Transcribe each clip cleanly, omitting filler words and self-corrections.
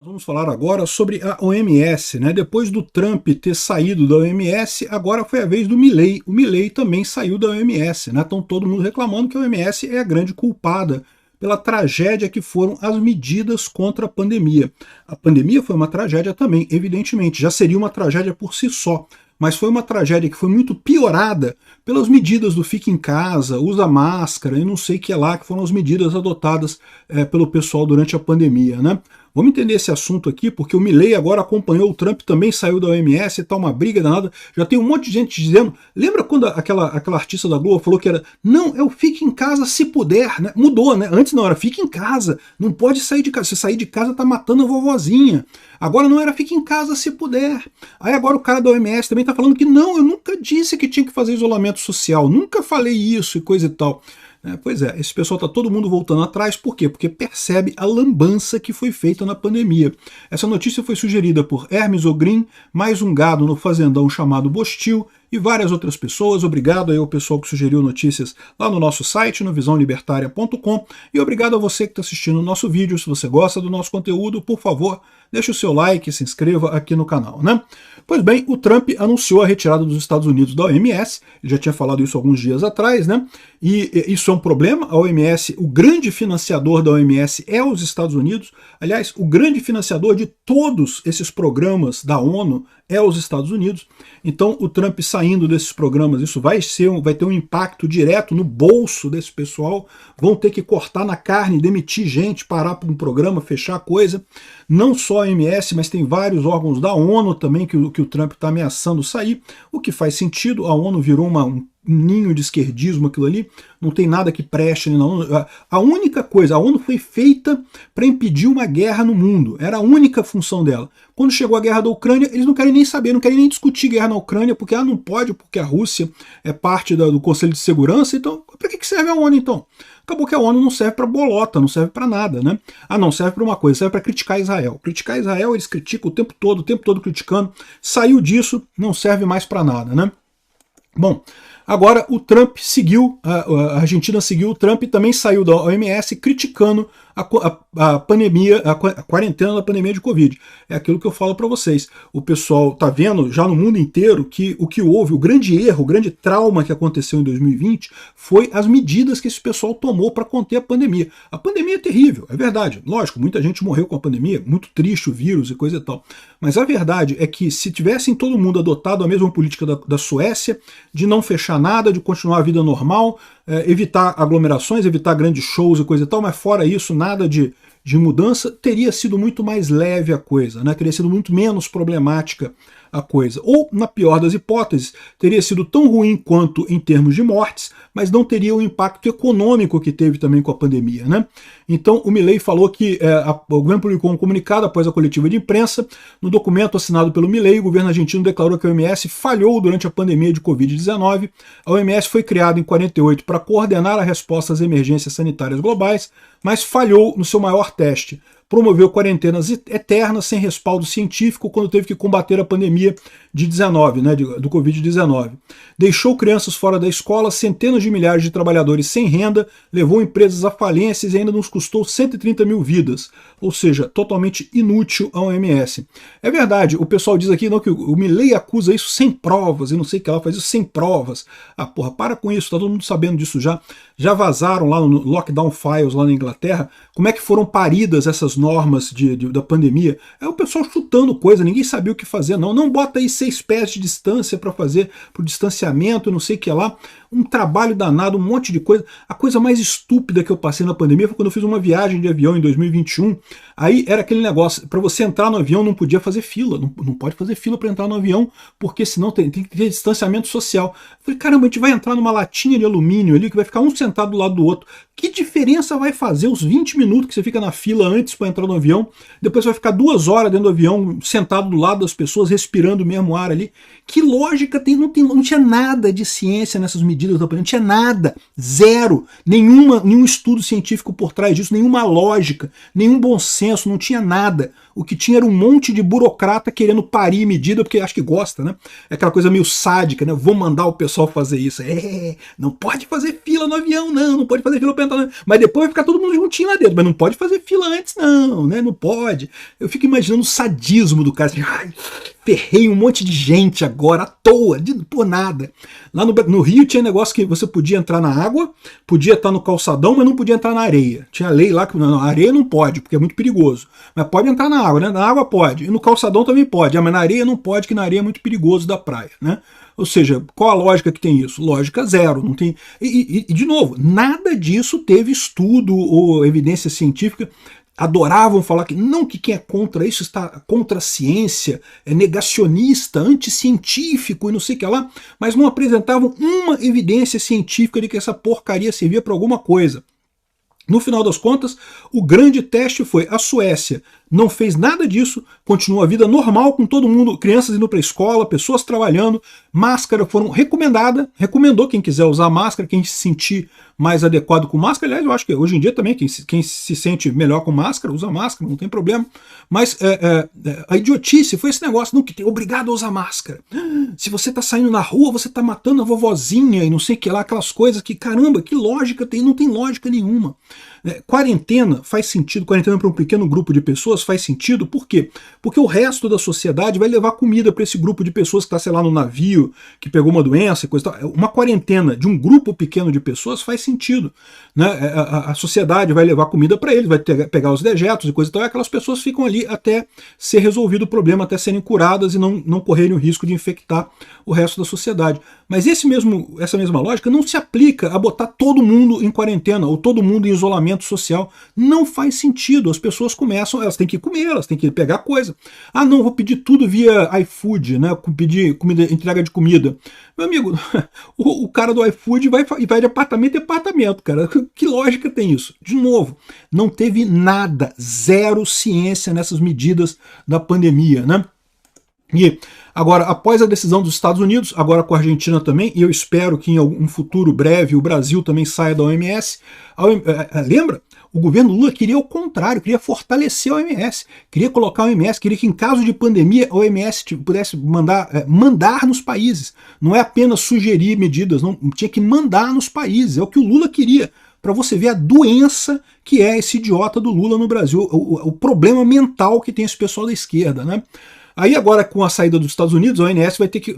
Vamos falar agora sobre a OMS, né? Depois do Trump ter saído da OMS, agora foi a vez do Milley. O Milley também saiu da OMS, né? Estão todo mundo reclamando que a OMS é a grande culpada pela tragédia que foram as medidas contra a pandemia. A pandemia foi uma tragédia também, evidentemente, já seria uma tragédia por si só, mas foi uma tragédia que foi muito piorada pelas medidas do fique em casa, usa máscara e não sei o que lá, que foram as medidas adotadas pelo pessoal durante a pandemia, né? Vamos entender esse assunto aqui, porque o Milley agora acompanhou o Trump, também saiu da OMS, tá uma briga danada. Já tem um monte de gente dizendo. Lembra quando aquela artista da Globo falou que era. Não, é o fique em casa se puder, né? Mudou, né? Antes não, era fique em casa. Não pode sair de casa. Se sair de casa, tá matando a vovozinha. Agora não era fique em casa se puder. Aí agora o cara da OMS também tá falando que não, eu nunca disse que tinha que fazer isolamento social, nunca falei isso e coisa e tal. Pois é, esse pessoal está todo mundo voltando atrás, por quê? Porque percebe a lambança que foi feita na pandemia. Essa notícia foi sugerida por Hermes Ogrin, mais um gado no fazendão chamado Bostil, e várias outras pessoas. Obrigado aí ao pessoal que sugeriu notícias lá no nosso site, no visãolibertaria.com, e obrigado a você que está assistindo o nosso vídeo. Se você gosta do nosso conteúdo, por favor, deixe o seu like e se inscreva aqui no canal, né? Pois bem, o Trump anunciou a retirada dos Estados Unidos da OMS, ele já tinha falado isso alguns dias atrás, né? E isso é um problema. A OMS, o grande financiador da OMS é os Estados Unidos. Aliás, o grande financiador de todos esses programas da ONU é os Estados Unidos. Então, o Trump saindo desses programas, isso vai ter um impacto direto no bolso desse pessoal. Vão ter que cortar na carne, demitir gente, parar para um programa, fechar a coisa. Não só a OMS, mas tem vários órgãos da ONU também que o Trump está ameaçando sair, o que faz sentido. A ONU virou um ninho de esquerdismo aquilo ali, não tem nada que preste na ONU. A única coisa, a ONU foi feita para impedir uma guerra no mundo, era a única função dela. Quando chegou a guerra da Ucrânia, eles não querem nem saber, não querem nem discutir guerra na Ucrânia, porque não pode, porque a Rússia é parte do Conselho de Segurança, então para que serve a ONU então? Acabou que a ONU não serve para bolota, não serve para nada, né? Não serve para uma coisa, serve para criticar Israel. Criticar Israel, eles criticam o tempo todo criticando, saiu disso, não serve mais para nada, né? Bom, agora o Trump seguiu, a Argentina seguiu o Trump e também saiu da OMS criticando a pandemia, a quarentena da pandemia de Covid. É aquilo que eu falo para vocês. O pessoal está vendo já no mundo inteiro que o que houve, o grande erro, o grande trauma que aconteceu em 2020 foi as medidas que esse pessoal tomou para conter a pandemia. A pandemia é terrível, é verdade. Lógico, muita gente morreu com a pandemia, muito triste o vírus e coisa e tal. Mas a verdade é que se tivessem todo mundo adotado a mesma política da Suécia, de não fechar nada, de continuar a vida normal, evitar aglomerações, evitar grandes shows e coisa e tal, mas fora isso, nada de mudança, teria sido muito mais leve a coisa, né? Teria sido muito menos problemática a coisa. Ou, na pior das hipóteses, teria sido tão ruim quanto em termos de mortes, mas não teria o impacto econômico que teve também com a pandemia, né? Então, o Milley falou que o governo publicou um comunicado após a coletiva de imprensa. No documento assinado pelo Milley, o governo argentino declarou que a OMS falhou durante a pandemia de Covid-19. A OMS foi criada em 48 para coordenar a resposta às emergências sanitárias globais, mas falhou no seu maior teste. Promoveu quarentenas eternas sem respaldo científico quando teve que combater a pandemia de 19, né, do Covid-19. Deixou crianças fora da escola, centenas de milhares de trabalhadores sem renda, levou empresas à falências e ainda nos custou 130 mil vidas. Ou seja, totalmente inútil a OMS. É verdade, o pessoal diz aqui não, que o Milley acusa isso sem provas, e não sei o que ela faz isso sem provas. Porra, para com isso, tá todo mundo sabendo disso já. Já vazaram lá no Lockdown Files, lá na Inglaterra, como é que foram paridas essas normas da pandemia. É o pessoal chutando coisa, ninguém sabia o que fazer, não. Não bota aí 6 pés de distância para fazer pro distanciamento, não sei o que lá. Um trabalho danado, um monte de coisa. A coisa mais estúpida que eu passei na pandemia foi quando eu fiz uma viagem de avião em 2021. Aí era aquele negócio, para você entrar no avião não podia fazer fila, não pode fazer fila para entrar no avião, porque senão tem que ter distanciamento social. Eu falei, caramba, a gente vai entrar numa latinha de alumínio ali, que vai ficar um sentado do lado do outro. Que diferença vai fazer os 20 minutos que você fica na fila antes para entrar no avião, depois vai ficar 2 horas dentro do avião, sentado do lado das pessoas, respirando o mesmo ar ali? Que lógica tem? Não tinha nada de ciência nessas medidas da pandemia, não tinha nada, zero, nenhum estudo científico por trás disso, nenhuma lógica, nenhum bom senso, não tinha nada. O que tinha era um monte de burocrata querendo parir medida, porque acho que gosta, né? É aquela coisa meio sádica, né? Vou mandar o pessoal fazer isso. Não pode fazer fila no avião, não pode fazer fila para entrar, não. Mas depois vai ficar todo mundo juntinho lá dentro, mas não pode fazer fila antes, não, né? Não pode. Eu fico imaginando o sadismo do cara, assim, ai, ferrei um monte de gente agora, à toa, por nada. Lá no Rio tinha negócio que você podia entrar na água, podia estar no calçadão, mas não podia entrar na areia. Tinha lei lá que na areia não pode, porque é muito perigoso. Mas pode entrar na água, né? Na água pode. E no calçadão também pode. Mas na areia não pode, que na areia é muito perigoso da praia, né? Ou seja, qual a lógica que tem isso? Lógica zero. Não tem. E de novo, nada disso teve estudo ou evidência científica. Adoravam falar que quem é contra isso está contra a ciência, é negacionista, anticientífico e não sei o que lá, mas não apresentavam uma evidência científica de que essa porcaria servia para alguma coisa. No final das contas, o grande teste foi a Suécia. Não fez nada disso, continuou a vida normal com todo mundo, crianças indo para a escola, pessoas trabalhando, máscara recomendou quem quiser usar máscara, quem se sentir mais adequado com máscara. Aliás, eu acho que hoje em dia também quem se sente melhor com máscara, usa máscara, não tem problema. Mas a idiotice foi esse negócio, não, que tem obrigado a usar máscara. Se você está saindo na rua, você está matando a vovozinha e não sei o que lá, aquelas coisas que, caramba, que lógica tem? Não tem lógica nenhuma. Quarentena faz sentido, quarentena para um pequeno grupo de pessoas faz sentido, por quê? Porque o resto da sociedade vai levar comida para esse grupo de pessoas que está, sei lá, no navio, que pegou uma doença e coisa e tal. Uma quarentena de um grupo pequeno de pessoas faz sentido, né? A sociedade vai levar comida para eles, vai pegar os dejetos e coisa e tal, e aquelas pessoas ficam ali até ser resolvido o problema, até serem curadas e não correrem o risco de infectar o resto da sociedade. Mas essa mesma lógica não se aplica a botar todo mundo em quarentena ou todo mundo em isolamento social. Não faz sentido. As pessoas elas têm que comer, elas têm que pegar coisa. Ah, não, vou pedir tudo via iFood, né? Pedir entrega de comida. Meu amigo, o cara do iFood vai de apartamento em apartamento, cara. Que lógica tem isso? De novo, não teve nada, zero ciência nessas medidas da pandemia, né? E agora, após a decisão dos Estados Unidos, agora com a Argentina também, e eu espero que em algum futuro breve o Brasil também saia da OMS, lembra? O governo Lula queria o contrário, queria fortalecer a OMS, queria colocar a OMS, queria que em caso de pandemia a OMS pudesse mandar nos países, não é apenas sugerir medidas, não, tinha que mandar nos países, é o que o Lula queria, para você ver a doença que é esse idiota do Lula no Brasil, o problema mental que tem esse pessoal da esquerda, né? Aí agora, com a saída dos Estados Unidos, a OMS vai ter que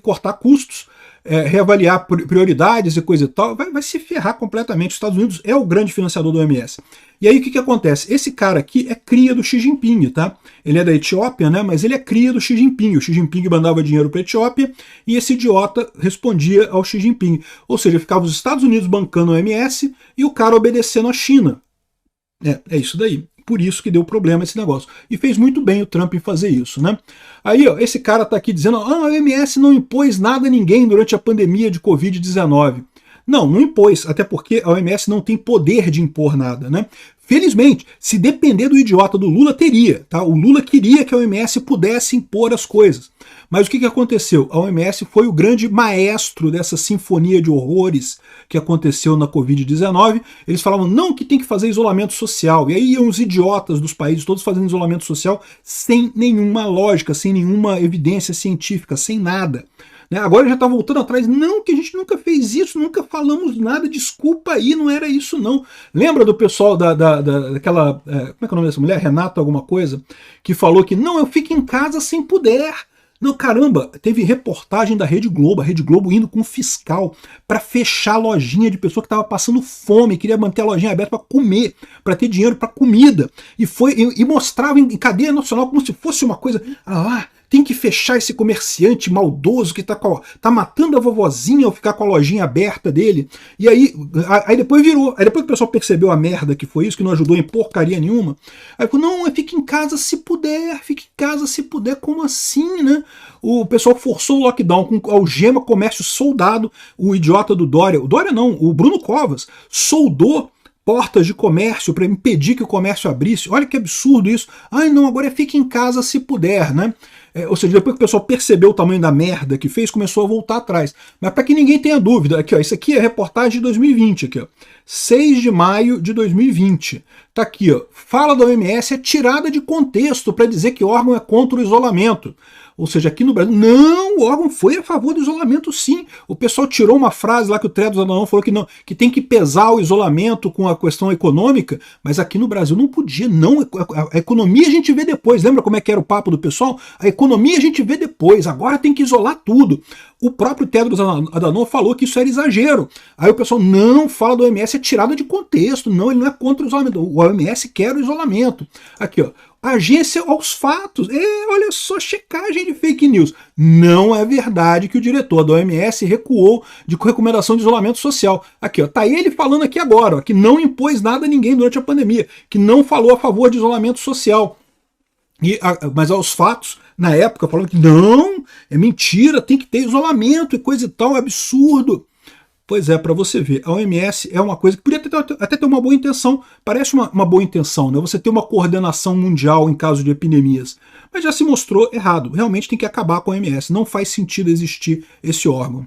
cortar custos, reavaliar prioridades e coisa e tal, vai se ferrar completamente. Os Estados Unidos é o grande financiador do OMS. E aí o que acontece? Esse cara aqui é cria do Xi Jinping, tá? Ele é da Etiópia, né? Mas ele é cria do Xi Jinping. O Xi Jinping mandava dinheiro para a Etiópia e esse idiota respondia ao Xi Jinping. Ou seja, ficava os Estados Unidos bancando a OMS e o cara obedecendo à China. É isso daí. Por isso que deu problema esse negócio. E fez muito bem o Trump em fazer isso, né? Aí, ó, esse cara tá aqui dizendo, a OMS não impôs nada a ninguém durante a pandemia de Covid-19. Não impôs, até porque a OMS não tem poder de impor nada, né? Felizmente, se depender do idiota do Lula, teria, tá? O Lula queria que a OMS pudesse impor as coisas. Mas o que aconteceu? A OMS foi o grande maestro dessa sinfonia de horrores que aconteceu na Covid-19. Eles falavam, não, que tem que fazer isolamento social. E aí iam os idiotas dos países todos fazendo isolamento social sem nenhuma lógica, sem nenhuma evidência científica, sem nada. Agora já está voltando atrás, não, que a gente nunca fez isso, nunca falamos nada, desculpa aí, não era isso não. Lembra do pessoal daquela, como é que é o nome dessa mulher? Renata alguma coisa? Que falou que não, eu fico em casa sem poder. Não, caramba, teve reportagem da Rede Globo, a Rede Globo indo com um fiscal para fechar a lojinha de pessoa que estava passando fome, queria manter a lojinha aberta para comer, para ter dinheiro para comida. E mostrava em cadeia nacional como se fosse uma coisa, tem que fechar esse comerciante maldoso que tá matando a vovozinha ao ficar com a lojinha aberta dele. E aí depois virou. Aí depois que o pessoal percebeu a merda que foi isso, que não ajudou em porcaria nenhuma, aí falou, não, fique em casa se puder, como assim, né? O pessoal forçou o lockdown com algema, comércio soldado, o idiota do Dória, o Bruno Covas, soldou portas de comércio para impedir que o comércio abrisse. Olha que absurdo isso. Ai não, agora fique em casa se puder, né? Ou seja, depois que o pessoal percebeu o tamanho da merda que fez, começou a voltar atrás. Mas para que ninguém tenha dúvida, aqui ó, isso aqui é a reportagem de 2020, aqui ó, 6 de maio de 2020. Tá aqui, ó, fala da OMS é tirada de contexto para dizer que o órgão é contra o isolamento. Ou seja, aqui no Brasil, não, o órgão foi a favor do isolamento sim. O pessoal tirou uma frase lá que o Tedros Adhanom falou que, não, que tem que pesar o isolamento com a questão econômica, mas aqui no Brasil não podia, não. A economia a gente vê depois. Lembra como é que era o papo do pessoal? A economia a gente vê depois, agora tem que isolar tudo. O próprio Tedros Adhanom falou que isso era exagero. Aí o pessoal não fala do OMS, é tirada de contexto. Não, ele não é contra o isolamento. O OMS quer o isolamento. Aqui, ó. Agência aos fatos. Olha só, checagem de fake news. Não é verdade que o diretor da OMS recuou de recomendação de isolamento social. Aqui, ó, tá ele falando aqui agora, ó, que não impôs nada a ninguém durante a pandemia, que não falou a favor de isolamento social. Mas aos fatos, na época, falando que não, é mentira, tem que ter isolamento e coisa e tal, é absurdo. Pois é, para você ver, a OMS é uma coisa que podia até ter uma boa intenção, parece uma boa intenção, né? Você ter uma coordenação mundial em caso de epidemias, mas já se mostrou errado, realmente tem que acabar com a OMS, não faz sentido existir esse órgão.